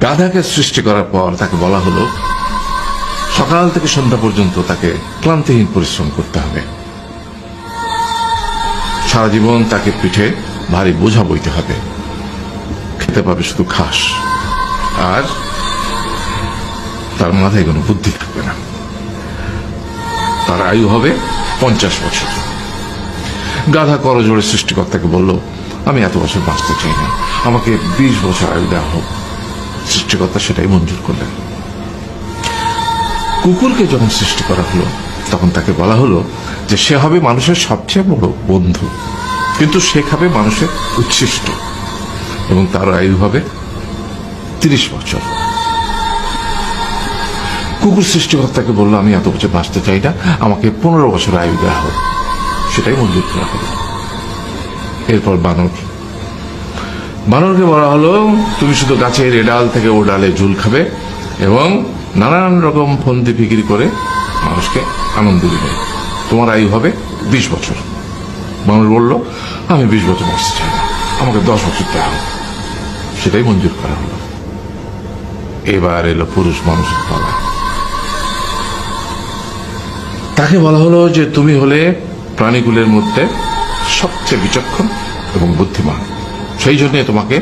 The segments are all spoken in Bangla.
গাধাকে সৃষ্টি করার পর তাকে বলা হলো সকাল থেকে সন্ধ্যা পর্যন্ত তাকে ক্লান্তিহীন পরিশ্রম করতে হবে, সারা জীবন তাকে পিঠে ভারী বোঝা বইতে হবে, খেতে পাবে শুধু ঘাস, আর তার মাথায় কোনো বুদ্ধি থাকবে না। তার আয়ু হবে 50 বছর। গাধা করজোড়ে সৃষ্টিকর্তাকে বলল, আমি এত বছর বাঁচতে চাই না, আমাকে 20 বছর আয়ু দেওয়া হোক। সৃষ্টিকর্তা সেটাই মঞ্জুর করলেন। কুকুরকে যখন সৃষ্টি করা হলো তখন তাকে বলা হলো যে সে হবে মানুষের সবচেয়ে বড় বন্ধু, কিন্তু সে খাবে মানুষের উচ্ছিষ্ট, এবং তার আয়ু হবে 30 বছর। কুকুর সৃষ্টিকর্তাকে বলল, আমি এত বছর বাঁচতে চাই না, আমাকে 15 বছর আয়ু দেওয়া হোক। সেটাই মঞ্জুর করা হলো। এরপর বানরকে বলা হলো, তুমি শুধু গাছের এ ডাল থেকে ও ডালে ঝুল খাবে এবং নানান রকম ফন্দি ফিকির করে মানুষকে আনন্দ দিবে, তোমার আয়ু হবে 20 বছর। বানর বলল, আমি 20 বছর বাঁচতে চাই না, আমাকে 10 বছর দেওয়া হোক। সেটাই মঞ্জুর করা হলো। এবার এলো পুরুষ মানুষের পালা। তাকে বলা হলো যে তুমি হলে প্রাণীকুলের মধ্যে সবচেয়ে বিচক্ষণ এবং বুদ্ধিমান, সেই জন্য তোমাকে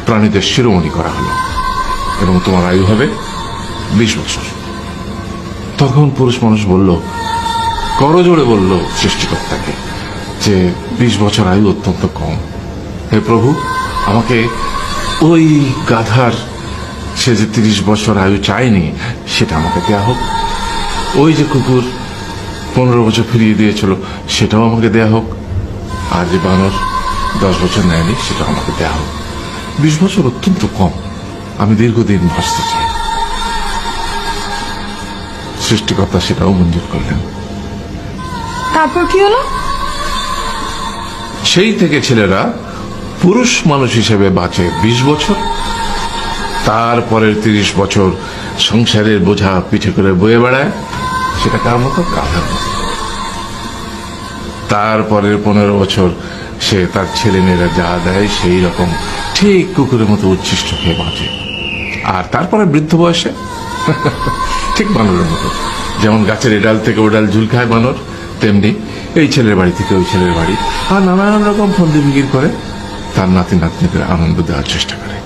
প্রাণীদের শিরোমণি করা হলো এবং তোমার আয়ু হবে 20 বছর। তখন পুরুষ মানুষ বলল, করজোড়ে বলল সৃষ্টিকর্তাকে যে 20 বছর আয়ু অত্যন্ত কম, হে প্রভু, আমাকে ওই গাধার সে যে 30 বছর আয়ু চায়নি সেটা আমাকে দেয়া হোক, ওই যে কুকুর 15 বছর ফিরিয়ে দিয়েছিল সেটাও আমাকে দেয়া হোক, আর যে বানর 10 বছর নেয়নি সেটাও আমাকে দেয়া হোক। 20 বছর অত্যন্ত কম, আমি দীর্ঘদিন বাঁচতে চাই। সৃষ্টিকর্তা সেটাও মঞ্জুর করলেন। তারপর কি হলো? সেই থেকে ছেলেরা পুরুষ মানুষ হিসেবে বাঁচে 20 বছর, তারপরের 30 বছর সংসারের বোঝা পিঠে করে বয়ে বেড়ায়, সেটা কার মতো? গাধার মতো। তারপরের 15 বছর সে তার ছেলে মেয়েরা যা দেয় সেই রকম ঠিক কুকুরের মতো উচ্ছিষ্ট খেয়ে বাঁচে। আর তারপরে বৃদ্ধ বয়সে ঠিক বানরের মতো, যেমন গাছের এ ডাল থেকে ও ডাল ঝুল খায় বানর, তেমনি এই ছেলের বাড়ি থেকে ওই ছেলের বাড়ি, আর নানান রকম ফন্দি বিক্রি করে তার নাতি নাতনিদের আনন্দ দেওয়ার চেষ্টা করে।